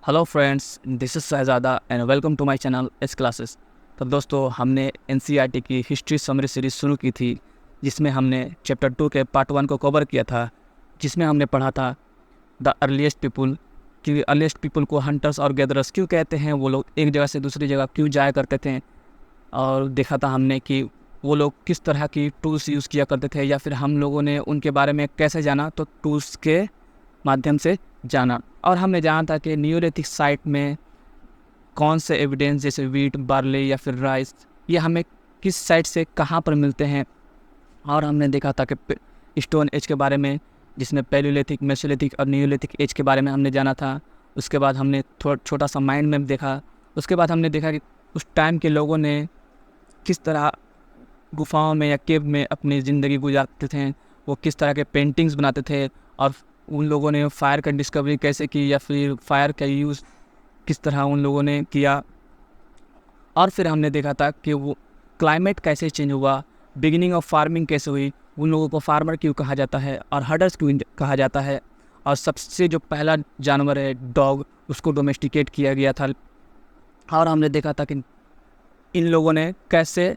Hello friends, this is Shahzada and welcome to my channel S classes. तो दोस्तों, हमने NCERT की हिस्ट्री समरी सीरीज़ शुरू की थी, जिसमें हमने चैप्टर 2 के पार्ट 1 को कवर किया था, जिसमें हमने पढ़ा था द अर्लीस्ट पीपुल कि अर्लीस्ट पीपल को हंटर्स और गैदरर्स क्यों कहते हैं, वो लोग एक जगह से दूसरी जगह क्यों जाया करते थे। और देखा था हमने कि वो लोग किस तरह की टूल्स यूज़ किया करते थे, या फिर हम लोगों ने उनके बारे में कैसे जाना, तो टूल्स के माध्यम से जाना। और हमने जाना था कि नियोलिथिक साइट में कौन से एविडेंस जैसे वीट, बार्ले या फिर राइस, ये हमें किस साइट से कहाँ पर मिलते हैं। और हमने देखा था कि स्टोन एज के बारे में, जिसमें पैलियोलिथिक, मेसोलिथिक और नियोलिथिक एज के बारे में हमने जाना था। उसके बाद हमने थोड़ा छोटा सा माइंड मैप देखा। उसके बाद हमने देखा कि उस टाइम के लोगों ने किस तरह गुफाओं में या केव में अपनी ज़िंदगी गुजारते थे, वो किस तरह के पेंटिंग्स बनाते थे, और उन लोगों ने फायर का डिस्कवरी कैसे की, या फिर फायर का यूज़ किस तरह उन लोगों ने किया। और फिर हमने देखा था कि वो क्लाइमेट कैसे चेंज हुआ, बिगिनिंग ऑफ फार्मिंग कैसे हुई, उन लोगों को फार्मर क्यों कहा जाता है और हर्डर्स क्यों कहा जाता है, और सबसे जो पहला जानवर है डॉग, उसको डोमेस्टिकेट किया गया था। और हमने देखा था कि इन लोगों ने कैसे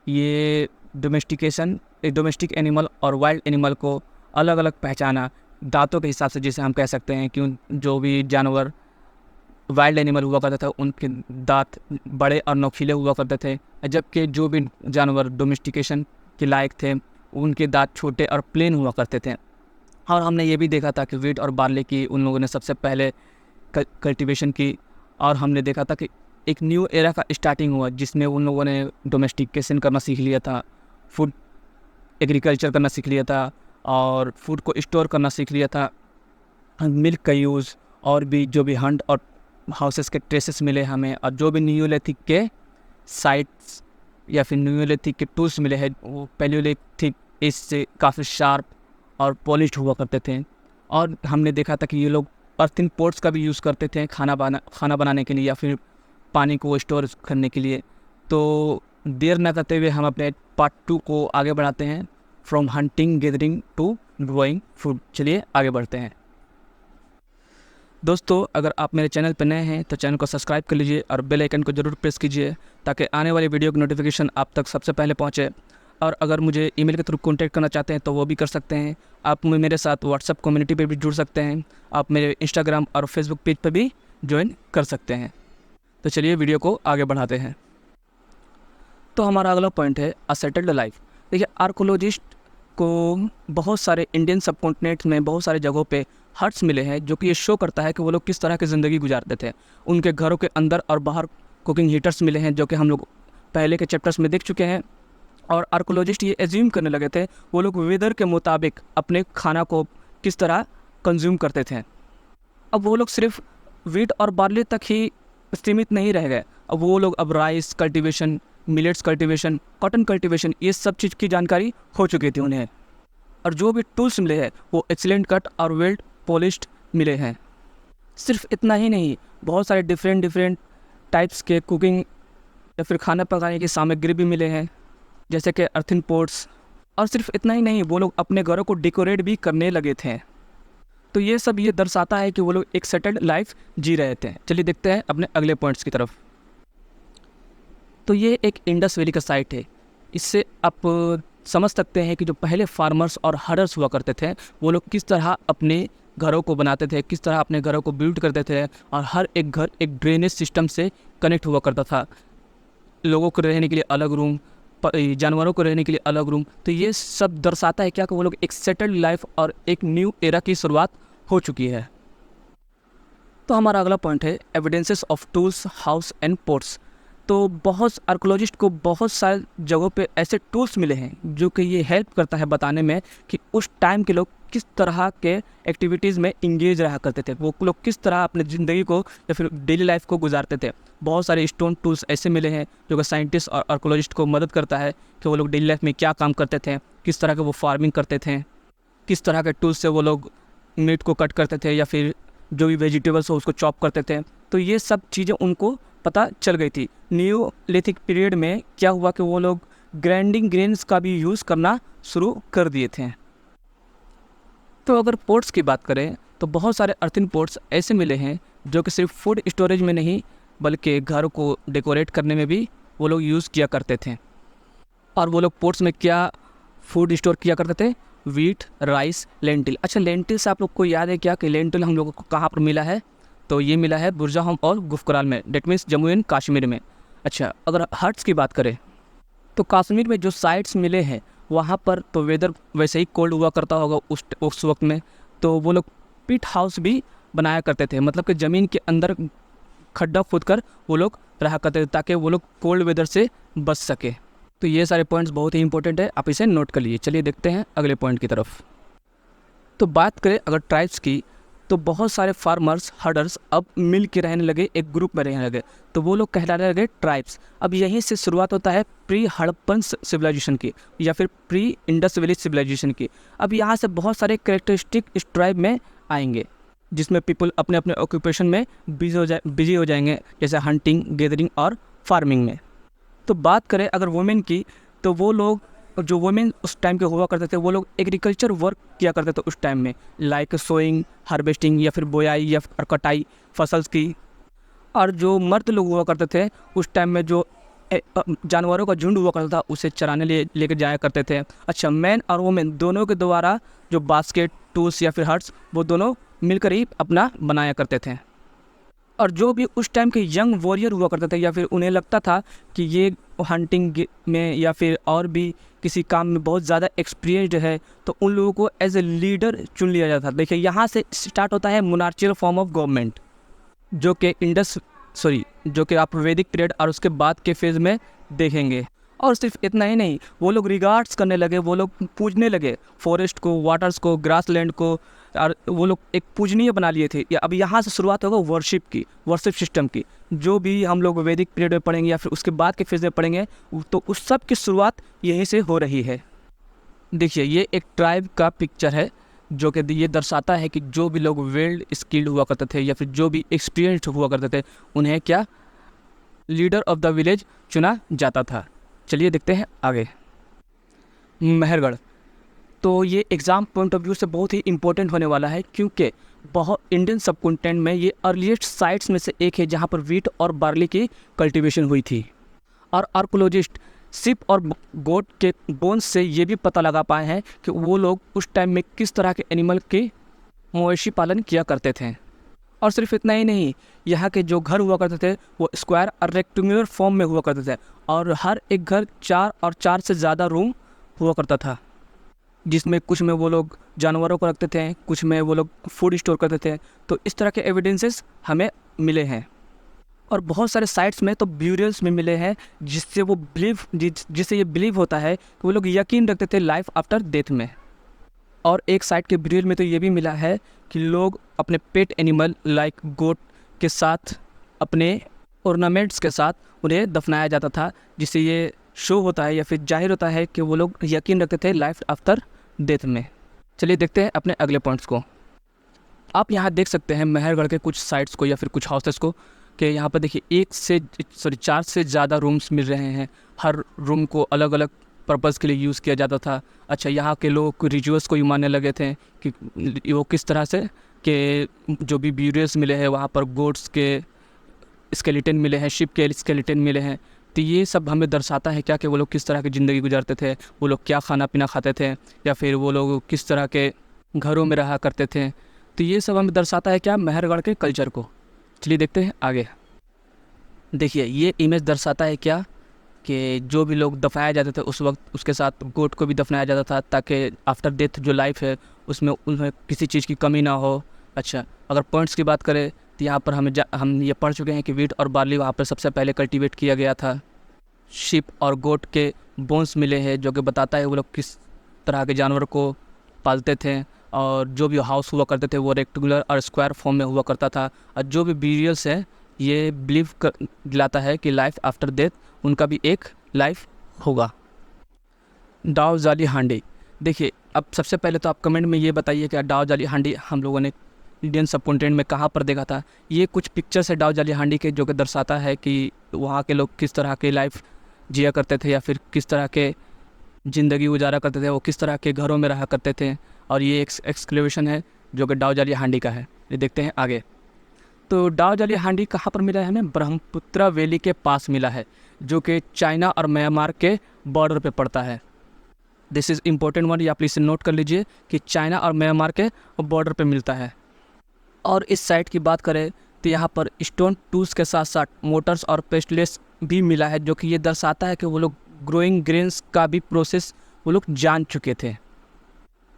ये डोमेस्टिक एनिमल और वाइल्ड एनिमल को अलग अलग पहचाना दांतों के हिसाब से, जिसे हम कह सकते हैं कि जो भी जानवर वाइल्ड एनिमल हुआ करते थे उनके दांत बड़े और नोकीले हुआ करते थे, जबकि जो भी जानवर डोमेस्टिकेशन के लायक थे उनके दांत छोटे और प्लेन हुआ करते थे। और हमने ये भी देखा था कि वीट और बार्ले की उन लोगों ने सबसे पहले कल्टीवेशन की। और हमने देखा था कि एक न्यू एरा का स्टार्टिंग हुआ, जिसमें उन लोगों ने डोमेस्टिकेशन करना सीख लिया था, फूड एग्रीकल्चर करना सीख लिया था, और फूड को स्टोर करना सीख लिया था, मिल्क का यूज़, और भी जो भी हंट और हाउसेस के ट्रेसेस मिले हमें, और जो भी नियोलिथिक के साइट्स या फिर नियोलिथिक के टूल्स मिले हैं, वो पैलियोलिथिक एज से काफ़ी शार्प और पॉलिश्ड हुआ करते थे। और हमने देखा था कि ये लोग अर्थिन पोट्स का भी यूज़ करते थे खाना बनाने के लिए, या फिर पानी को स्टोर करने के लिए। तो देर न करते हुए हम अपने पार्ट 2 को आगे बढ़ाते हैं, from hunting gathering to growing food. चलिए आगे बढ़ते हैं। दोस्तों, अगर आप मेरे चैनल पर नए हैं तो चैनल को सब्सक्राइब कर लीजिए और बेल आइकन को ज़रूर प्रेस कीजिए, ताकि आने वाली वीडियो की नोटिफिकेशन आप तक सबसे पहले पहुंचे। और अगर मुझे ईमेल के थ्रू कॉन्टैक्ट करना चाहते हैं तो वो भी कर सकते हैं। आप मेरे साथ व्हाट्सएप कम्युनिटी पर भी जुड़ सकते हैं। आप मेरे इंस्टाग्राम और फेसबुक पेज पर भी ज्वाइन कर सकते हैं। तो चलिए वीडियो को आगे बढ़ाते हैं। तो हमारा अगला पॉइंट है अ सेटल्ड लाइफ। देखिए, आर्कोलॉजिस्ट को बहुत सारे इंडियन सबकॉन्टिनेंट में बहुत सारे जगहों पे हट्स मिले हैं, जो कि ये शो करता है कि वो लोग किस तरह की ज़िंदगी गुजारते थे। उनके घरों के अंदर और बाहर कुकिंग हीटर्स मिले हैं, जो कि हम लोग पहले के चैप्टर्स में देख चुके हैं। और आर्कोलॉजिस्ट ये एज्यूम करने लगे थे वो लोग वेदर के मुताबिक अपने खाना को किस तरह कंज्यूम करते थे। अब वो लोग सिर्फ वीट और बार्ली तक ही सीमित नहीं रह गए। अब वो लोग rice cultivation, millets cultivation, cotton cultivation, ये सब चीज़ की जानकारी हो चुकी थी उन्हें। और जो भी टूल्स मिले हैं वो एक्सीलेंट कट और वेल पॉलिश्ड मिले हैं। सिर्फ इतना ही नहीं, बहुत सारे डिफरेंट टाइप्स के कुकिंग या फिर खाना पकाने की सामग्री भी मिले हैं, जैसे कि अर्थिन पोट्स। और सिर्फ इतना ही नहीं, वो लोग अपने घरों को डेकोरेट भी करने लगे थे। तो ये सब ये दर्शाता है कि वो लोग एक सेटल्ड लाइफ जी रहे थे। चलिए देखते हैं अपने अगले पॉइंट्स की तरफ। तो ये एक इंडस वैली का साइट है। इससे आप समझ सकते हैं कि जो पहले फार्मर्स और हर्डर्स हुआ करते थे वो लोग किस तरह अपने घरों को बनाते थे, किस तरह अपने घरों को बिल्ड करते थे, और हर एक घर एक ड्रेनेज सिस्टम से कनेक्ट हुआ करता था। लोगों को रहने के लिए अलग रूम, जानवरों को रहने के लिए अलग रूम। तो ये सब दर्शाता है क्या कि वो लोग एक सेटल्ड लाइफ और एक न्यू एरा की शुरुआत हो चुकी है। तो हमारा अगला पॉइंट है evidences of tools, house and pots. तो बहुत आर्कोलॉजिस्ट को बहुत सारे जगहों पे ऐसे टूल्स मिले हैं जो कि ये हेल्प करता है बताने में कि उस टाइम के लोग किस तरह के एक्टिविटीज़ में इंगेज रहा करते थे, वो लोग किस तरह अपने ज़िंदगी को या फिर डेली लाइफ को गुजारते थे। बहुत सारे स्टोन टूल्स ऐसे मिले हैं जो कि साइंटिस्ट और आर्कोलॉजिस्ट को मदद करता है कि वो लोग डेली लाइफ में क्या काम करते थे, किस तरह के वो फार्मिंग करते थे, किस तरह के टूल्स से वो लोग मीट को कट करते थे या फिर जो भी वेजिटेबल्स हो उसको चॉप करते थे। तो ये सब चीज़ें उनको पता चल गई थी। नियोलिथिक पीरियड में क्या हुआ कि वो लोग ग्राइंडिंग ग्रेन्स का भी यूज़ करना शुरू कर दिए थे। तो अगर पोर्ट्स की बात करें तो बहुत सारे अर्थिन पोर्ट्स ऐसे मिले हैं जो कि सिर्फ फूड स्टोरेज में नहीं बल्कि घर को डेकोरेट करने में भी वो लोग यूज़ किया करते थे। और वो लोग पोट्स में क्या फूड स्टोर किया करते थे? Wheat, rice, lentil. अच्छा, लेंटिल से आप लोग को याद है क्या कि लेंटिल हम लोगों को कहाँ पर मिला है? तो ये मिला है बुरजाहोम और गुफकराल में, that means Jammu and Kashmir में। अच्छा, अगर हट्स की बात करें तो कश्मीर में जो साइट्स मिले हैं वहाँ पर तो वेदर वैसे ही कोल्ड हुआ करता होगा उस वक्त में, तो वो लोग पिट हाउस भी बनाया करते थे, मतलब कि ज़मीन के अंदर खड्डा खोद कर वो लोग रहा करते थे ताकि वो लोग कोल्ड वेदर से बच सके। तो ये सारे पॉइंट्स बहुत ही इंपॉर्टेंट है, आप इसे नोट कर लीजिए। चलिए देखते हैं अगले पॉइंट की तरफ। तो बात करें अगर ट्राइब्स की, तो बहुत सारे फार्मर्स, हर्डर्स अब मिल के रहने लगे, एक ग्रुप में रहने लगे, तो वो लोग कहलाने लगे ट्राइब्स। अब यहीं से शुरुआत होता है प्री हड़प्पन सिविलाइजेशन की या फिर प्री इंडस वैली सिविलाइजेशन की। अब यहाँ से बहुत सारे कैरेक्टरिस्टिक इस ट्राइब में आएंगे जिसमें पीपल अपने अपने ऑक्यूपेशन में बिजी हो जाएंगे, जैसे हंटिंग, गैदरिंग और फार्मिंग में। तो बात करें अगर वुमेन की, तो वो लोग जो वुमेन उस टाइम के हुआ करते थे वो लोग एग्रीकल्चर वर्क किया करते थे उस टाइम में, लाइक सोइंग, हार्वेस्टिंग या फिर बोयाई या फिर कटाई फसल्स की। और जो मर्द लोग हुआ करते थे उस टाइम में जो जानवरों का झुंड हुआ करता था उसे चराने लेकर जाया करते थे। अच्छा, मैन और वुमेन दोनों के द्वारा जो बास्केट, टूल्स या फिर हट्स वो दोनों मिलकर ही अपना बनाया करते थे। और जो भी उस टाइम के यंग वॉरियर हुआ करते थे या फिर उन्हें लगता था कि ये हंटिंग में या फिर और भी किसी काम में बहुत ज़्यादा एक्सपीरियंस्ड है, तो उन लोगों को एज ए लीडर चुन लिया जाता था। देखिए यहाँ से स्टार्ट होता है मोनार्चियल फॉर्म ऑफ गवर्नमेंट, जो कि आप वैदिक पीरियड और उसके बाद के फेज़ में देखेंगे। और सिर्फ इतना ही नहीं, वो लोग रिगार्ड्स करने लगे, वो लोग पूजने लगे फॉरेस्ट को, वाटर्स को, ग्रासलैंड को, और वो लोग एक पूजनीय बना लिए थे। अब यहाँ से शुरुआत होगा वर्शिप सिस्टम की, जो भी हम लोग वैदिक पीरियड में पढ़ेंगे या फिर उसके बाद के फेज़ में पढ़ेंगे, तो उस सब की शुरुआत यहीं से हो रही है। देखिए ये एक ट्राइब का पिक्चर है जो कि ये दर्शाता है कि जो भी लोग वेल स्किल्ड हुआ करते थे या फिर जो भी एक्सपीरियंस्ड हुआ करते थे उन्हें क्या लीडर ऑफ द विलेज चुना जाता था। चलिए देखते हैं आगे। मेहरगढ़, तो ये एग्ज़ाम पॉइंट ऑफ व्यू से बहुत ही इंपॉर्टेंट होने वाला है क्योंकि बहुत इंडियन सबकॉन्टिनेंट में ये अर्लीस्ट साइट्स में से एक है जहाँ पर वीट और बार्ली की कल्टीवेशन हुई थी। और आर्कोलॉजिस्ट सिप और गोट के बोन्स से ये भी पता लगा पाए हैं कि वो लोग उस टाइम में किस तरह के एनिमल के मवेशी पालन किया करते थे। और सिर्फ इतना ही नहीं, यहाँ के जो घर हुआ करते थे वो स्क्वायर और रेक्टेंगुलर फॉर्म में हुआ करते थे और हर एक घर 4 और 4 से ज़्यादा रूम हुआ करता था, जिसमें कुछ में वो लोग जानवरों को रखते थे, कुछ में वो लोग फूड स्टोर करते थे। तो इस तरह के एविडेंसेस हमें मिले हैं। और बहुत सारे साइट्स में तो ब्यूरियल्स में मिले हैं जिससे ये बिलीव होता है कि वो लोग यकीन रखते थे लाइफ आफ्टर डेथ में। और एक साइट के ब्यूरियल में तो ये भी मिला है कि लोग अपने पेट एनिमल लाइक गोट के साथ, अपने ऑर्नामेंट्स के साथ उन्हें दफनाया जाता था, जिससे ये शो होता है या फिर जाहिर होता है कि वो लोग यकीन रखते थे लाइफ आफ्टर डेथ में। चलिए देखते हैं अपने अगले पॉइंट्स को। आप यहाँ देख सकते हैं मेहरगढ़ के कुछ साइट्स को या फिर कुछ हाउसेस को, कि यहाँ पर देखिए 4 से ज़्यादा रूम्स मिल रहे हैं। हर रूम को अलग अलग पर्पज़ के लिए यूज़ किया जाता था। अच्छा, यहाँ के लोग रिचुअल्स को ही मानने लगे थे कि वो किस तरह से कि जो भी ब्यूरियल्स मिले हैं वहाँ पर गोट्स के स्केलेटन मिले हैं, शिप के स्केलेटन मिले हैं। तो ये सब हमें दर्शाता है क्या कि वो लोग किस तरह की ज़िंदगी गुजारते थे, वो लोग क्या खाना पीना खाते थे या फिर वो लोग किस तरह के घरों में रहा करते थे। तो ये सब हमें दर्शाता है क्या, मेहरगढ़ के कल्चर को। चलिए देखते हैं आगे। देखिए ये इमेज दर्शाता है क्या कि जो भी लोग दफनाए जाते थे उस वक्त उसके साथ गोट को भी दफनाया जाता था ताकि आफ्टर डेथ जो लाइफ है उसमें किसी चीज़ की कमी ना हो। अच्छा, अगर पॉइंट्स की बात करें तो यहाँ पर हम ये पढ़ चुके हैं कि वीट और बार्ली वहाँ पर सबसे पहले कल्टीवेट किया गया था। शिप और गोट के बोन्स मिले हैं जो कि बताता है वो लोग किस तरह के जानवर को पालते थे। और जो भी हाउस हुआ करते थे वो रेक्टेंगुलर और स्क्वायर फॉर्म में हुआ करता था। और जो भी ब्यूरियल्स है ये बिलीव दिलाता है कि लाइफ आफ्टर डेथ उनका भी एक लाइफ होगा। डाव जाली हांडी, देखिए अब सबसे पहले तो आप कमेंट में ये बताइए कि डाव जाली हांडी हम लोगों ने इंडियन सबकॉन्टिनेंट में कहाँ पर देखा था। ये कुछ पिक्चर्स है डाव जाली हांडी के जो कि दर्शाता है कि वहाँ के लोग किस तरह के लाइफ जिया करते थे या फिर किस तरह के ज़िंदगी गुजारा करते थे, वो किस तरह के घरों में रहा करते थे। और ये एक एक्सक्लेवेशन है जो कि डाव जाली हांडी का है। ये देखते हैं आगे। तो डाओ जाली हांडी कहाँ पर मिला है हमें? ब्रह्मपुत्र वैली के पास मिला है, जो कि चाइना और म्यांमार के बॉर्डर पे पड़ता है। दिस इज़ इम्पोर्टेंट वन, या प्लीज़ नोट कर लीजिए कि चाइना और म्यांमार के बॉर्डर पे मिलता है। और इस साइट की बात करें तो यहाँ पर स्टोन टूल्स के साथ साथ मोटर्स और पेस्टलेस भी मिला है, जो कि ये दर्शाता है कि वो लोग ग्रोइंग ग्रेन्स का भी प्रोसेस वो लोग जान चुके थे।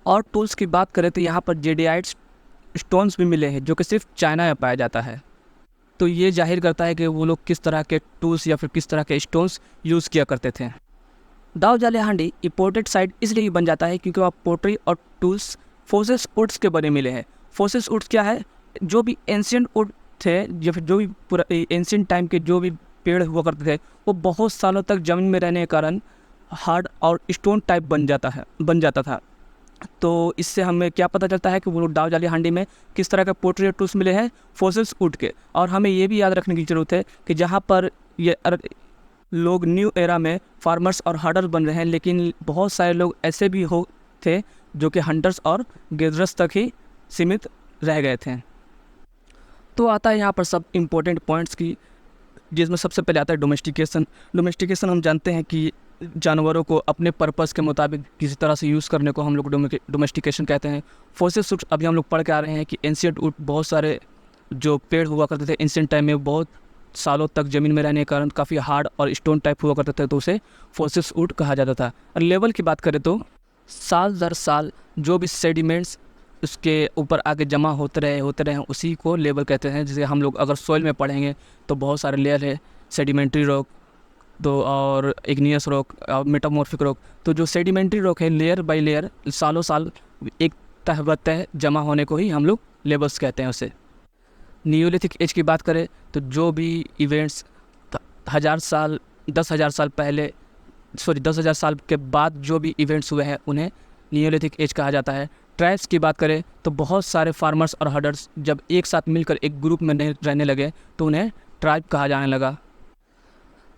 और टूल्स की बात करें तो यहाँ पर जेडियाइट स्टोन्स भी मिले हैं, जो कि सिर्फ चाइना में पाया जाता है। तो ये जाहिर करता है कि वो लोग किस तरह के टूल्स या फिर किस तरह के स्टोन्स यूज़ किया करते थे। दाओ जाली हांडी इंपोर्टेड साइट इसलिए बन जाता है क्योंकि वहाँ पोट्री और टूल्स फोसेस वुड्स के बने मिले हैं। फोसेस वुड्स क्या है? जो भी एंशियंट वुड थे या फिर जो भी पूरा एंशियंट टाइम के जो भी पेड़ हुआ करते थे, वो बहुत सालों तक ज़मीन में रहने के कारण हार्ड और स्टोन टाइप बन जाता था। तो इससे हमें क्या पता चलता है कि वो लोग दाओ जाली हांडी में किस तरह के पोट्री और टूल्स मिले हैं? फोसिल्स वुड के। और हमें ये भी याद रखने की ज़रूरत है कि जहाँ पर ये लोग न्यू एरा में फार्मर्स और हर्डर्स बन रहे हैं, लेकिन बहुत सारे लोग ऐसे भी थे जो कि हंटर्स और गेदरर्स तक ही सीमित रह गए थे। तो आता है यहाँ पर सब इम्पोर्टेंट पॉइंट्स की, जिसमें सबसे पहले आता है डोमेस्टिकेशन। डोमेस्टिकेशन हम जानते हैं कि जानवरों को अपने पर्पस के मुताबिक किसी तरह से यूज़ करने को हम लोग डोमेस्टिकेशन कहते हैं। फोसिल्स वुड अभी हम लोग पढ़ के आ रहे हैं कि एंशिएंट वुड, बहुत सारे जो पेड़ हुआ करते थे एंशिएंट टाइम में, बहुत सालों तक ज़मीन में रहने के कारण काफ़ी हार्ड और स्टोन टाइप हुआ करते थे, तो उसे फोसिल्स वुड कहा जाता था। और लेवल की बात करें तो साल दर साल जो भी सेडिमेंट्स उसके ऊपर आगे जमा होते रहे उसी को लेवल कहते हैं। जैसे हम लोग अगर सॉइल में पढ़ेंगे तो बहुत सारे लेयर है, सेडिमेंट्री रॉक तो और इग्नियस रॉक और मेटामॉर्फिक रॉक। तो जो सेडिमेंट्री रॉक है लेयर बाय लेयर सालों साल एक तह ब तह जमा होने को ही हम लोग लेवल्स कहते हैं उसे। नियोलिथिक एज की बात करें तो जो भी इवेंट्स 10,000 साल के बाद जो भी इवेंट्स हुए हैं उन्हें नियोलिथिक एज कहा जाता है। ट्राइब्स की बात करें तो बहुत सारे फार्मर्स और हर्डर्स जब एक साथ मिलकर एक ग्रुप में रहने लगे तो उन्हें ट्राइब कहा जाने लगा।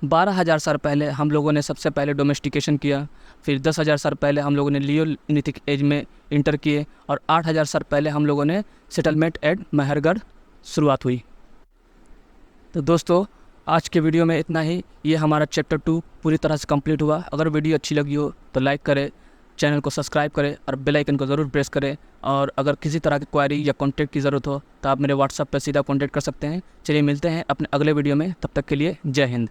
12,000 साल पहले हम लोगों ने सबसे पहले डोमेस्टिकेशन किया, फिर 10,000 साल पहले हम लोगों ने लियोलिथिक एज में इंटर किए, और 8,000 साल पहले हम लोगों ने सेटलमेंट एट महरगढ़ शुरुआत हुई। तो दोस्तों आज के वीडियो में इतना ही। ये हमारा चैप्टर 2 पूरी तरह से कंप्लीट हुआ। अगर वीडियो अच्छी लगी हो तो लाइक करें, चैनल को सब्सक्राइब करें और बेल आइकन को ज़रूर प्रेस करें। और अगर किसी तरह की क्वेरी या कॉन्टैक्ट की ज़रूरत हो तो आप मेरे व्हाट्सएप पर सीधा कॉन्टैक्ट कर सकते हैं। चलिए मिलते हैं अपने अगले वीडियो में, तब तक के लिए जय हिंद।